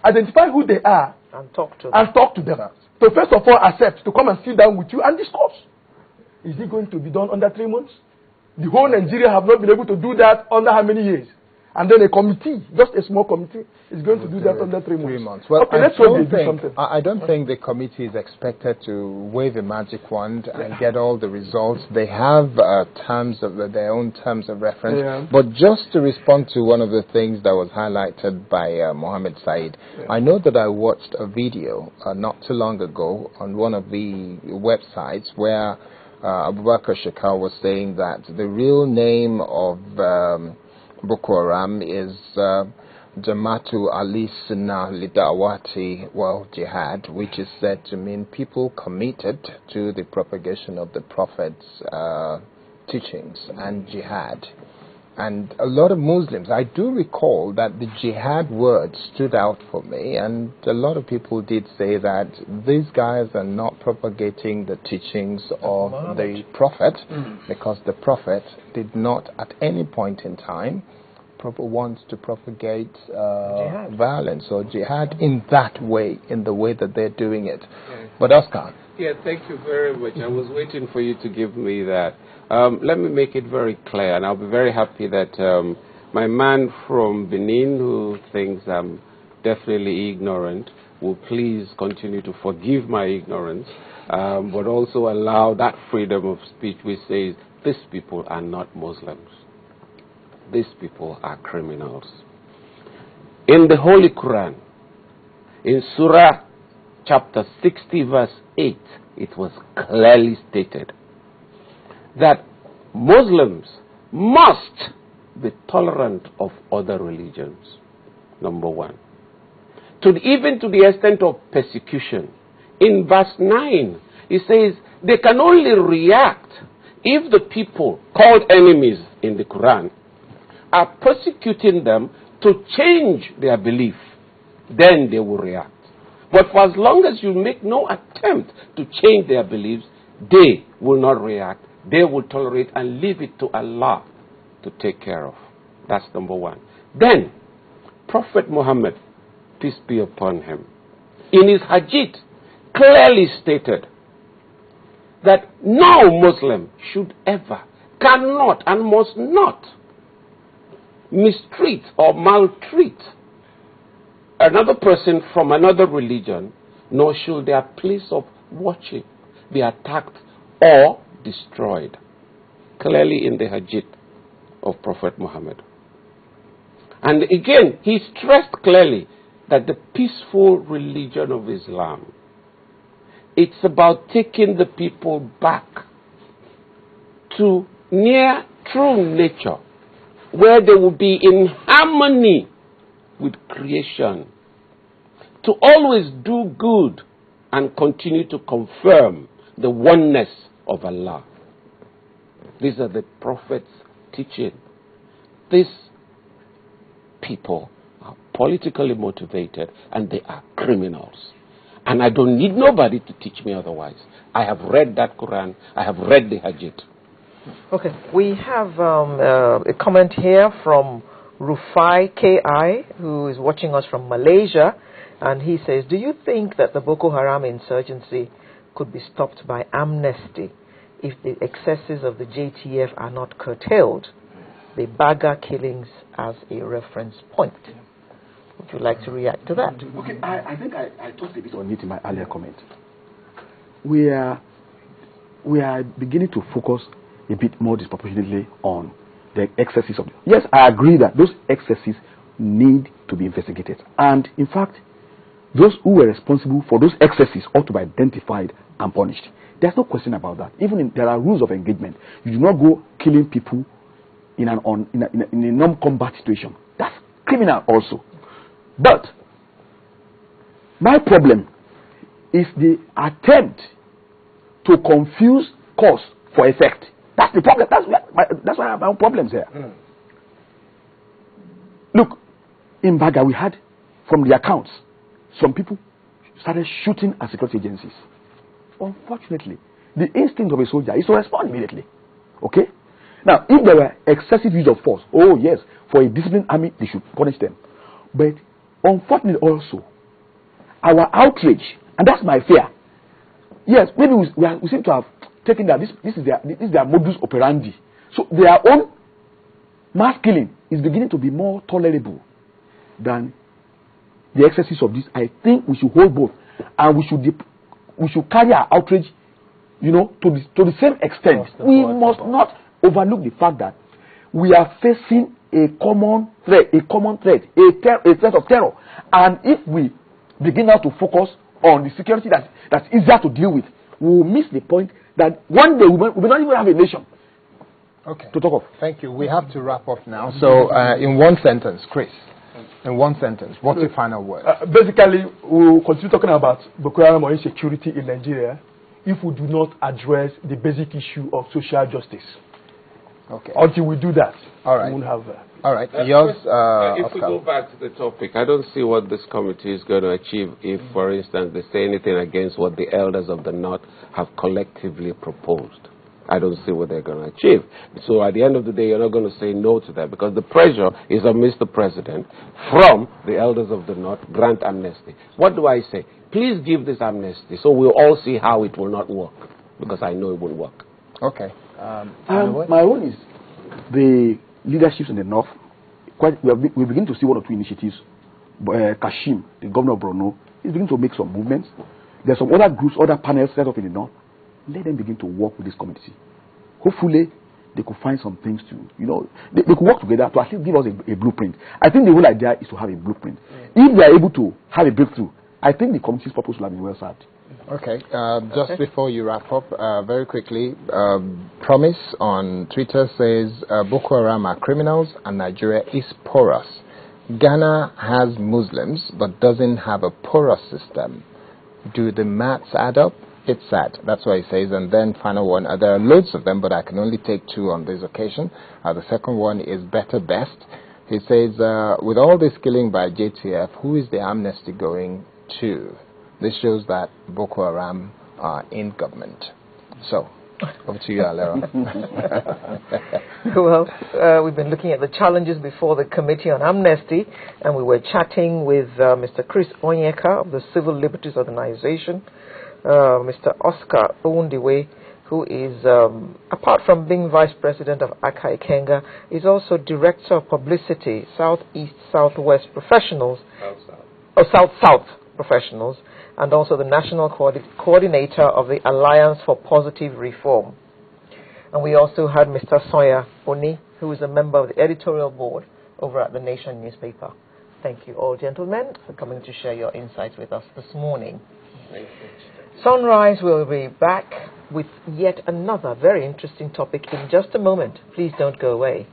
identify who they are and talk to them. So first of all, accept to come and sit down with you and discuss. Is it going to be done under 3 months? The whole Nigeria have not been able to do that under how many years? And then a committee, just a small committee, is going to do that under 3 months. 3 months. Well, okay, let's hope they do something. I don't think the committee is expected to wave a magic wand and get all the results. They have their own terms of reference. Yeah. But just to respond to one of the things that was highlighted by Mohammed Said, I know that I watched a video not too long ago on one of the websites where Abubakar Shekau was saying that the real name of Boko Haram is Jamatu al-Sunnah Lidawati wal Jihad, which is said to mean people committed to the propagation of the Prophet's teachings and jihad. And a lot of Muslims, I do recall that the jihad word stood out for me, and a lot of people did say that these guys are not propagating the teachings of the Prophet, because the Prophet did not at any point in time want to propagate violence or jihad in that way, in the way that they're doing it. But Oscar. Yeah, thank you very much. I was waiting for you to give me that. Let me make it very clear, and I'll be very happy that my man from Benin, who thinks I'm definitely ignorant, will please continue to forgive my ignorance, but also allow that freedom of speech which says these people are not Muslims. These people are criminals. In the Holy Quran, in Surah chapter 60 verse 8, it was clearly stated that Muslims must be tolerant of other religions, number one. Even to the extent of persecution. In verse 9, it says they can only react if the people called enemies in the Quran are persecuting them to change their belief. Then they will react. But for as long as you make no attempt to change their beliefs, they will not react. They will tolerate and leave it to Allah to take care of. That's number one. Then, Prophet Muhammad, peace be upon him, in his hadith clearly stated that no Muslim should ever, cannot and must not mistreat or maltreat another person from another religion, nor should their place of worship be attacked or destroyed. Clearly in the hadith of Prophet Muhammad. And again, he stressed clearly that the peaceful religion of Islam, it's about taking the people back to near true nature, where they will be in harmony with creation, to always do good and continue to confirm the oneness of Allah. These are the Prophet's teaching. These people are politically motivated and they are criminals. And I don't need nobody to teach me otherwise. I have read that Quran. I have read the Hadith. Okay, we have a comment here from Rufai K.I., who is watching us from Malaysia, and he says, do you think that the Boko Haram insurgency could be stopped by Amnesty if the excesses of the JTF are not curtailed? The Baga killings as a reference point. Would you like to react to that? Okay, I think I talked a bit on it in my earlier comment. We are beginning to focus a bit more disproportionately on the excesses of. Yes, I agree that those excesses need to be investigated, and in fact, those who were responsible for those excesses ought to be identified and punished. There's no question about that. Even there are rules of engagement. You do not go killing people in a non-combat situation. That's criminal also. But my problem is the attempt to confuse cause for effect. That's the problem. That's why I have my own problems here. Look, in Baga we had, from the accounts, some people started shooting at security agencies. Unfortunately, the instinct of a soldier is to respond immediately. Okay? Now, if there were excessive use of force, oh yes, for a disciplined army, they should punish them. But unfortunately also, our outrage, and that's my fear. Yes, maybe we seem to have taken that this is their modus operandi. So their own mass killing is beginning to be more tolerable than the excesses of this. I think we should hold both, and we should carry our outrage, to the same extent. We must not overlook the fact that we are facing a common threat, a threat of terror. And if we begin now to focus on the security that's easier to deal with, we will miss the point that one day we may not even have a nation. Okay. To talk of. Thank you. We have to wrap up now. So, in one sentence, Chris. In one sentence, what's your final word? Basically, we'll continue talking about Boko Haram or insecurity in Nigeria if we do not address the basic issue of social justice. Okay. Until we do that, all right. we won't have. All right. Yours. If we go back to the topic, I don't see what this committee is going to achieve if, for instance, they say anything against what the elders of the North have collectively proposed. I don't see what they're going to achieve. So at the end of the day, you're not going to say no to that because the pressure is on Mr. President from the elders of the North, grant amnesty. What do I say? Please give this amnesty so we'll all see how it will not work, because I know it will work. Okay. My own is the leaderships in the North. We begin to see one or two initiatives. Kashim, the governor of Borno, is beginning to make some movements. There's some other groups, other panels set up in the North. Let them begin to work with this community. Hopefully, they could find some things to, they could work together to at least give us a blueprint. I think the whole idea is to have a blueprint. If they are able to have a breakthrough, I think the community's purpose will have been well served. Okay. Just before you wrap up, very quickly, Promise on Twitter says Boko Haram are criminals and Nigeria is porous. Ghana has Muslims but doesn't have a porous system. Do the maths add up? It's sad. That's what he says. And then final one. There are loads of them, but I can only take two on this occasion. The second one is Better Best. He says, with all this killing by JTF, who is the amnesty going to? This shows that Boko Haram are in government. So, over to you, Alera. Well, we've been looking at the challenges before the Committee on Amnesty, and we were chatting with Mr. Chris Onyeka of the Civil Liberties Organization, Mr. Oscar Oundiwe, who is, apart from being Vice President of Aka Ikenga, is also Director of Publicity, Southeast Southwest Professionals, South Professionals, and also the National Coordinator of the Alliance for Positive Reform. And we also had Mr. Soya Oni, who is a member of the editorial board over at the Nation newspaper. Thank you all, gentlemen, for coming to share your insights with us this morning. Thank you. Sunrise will be back with yet another very interesting topic in just a moment. Please don't go away.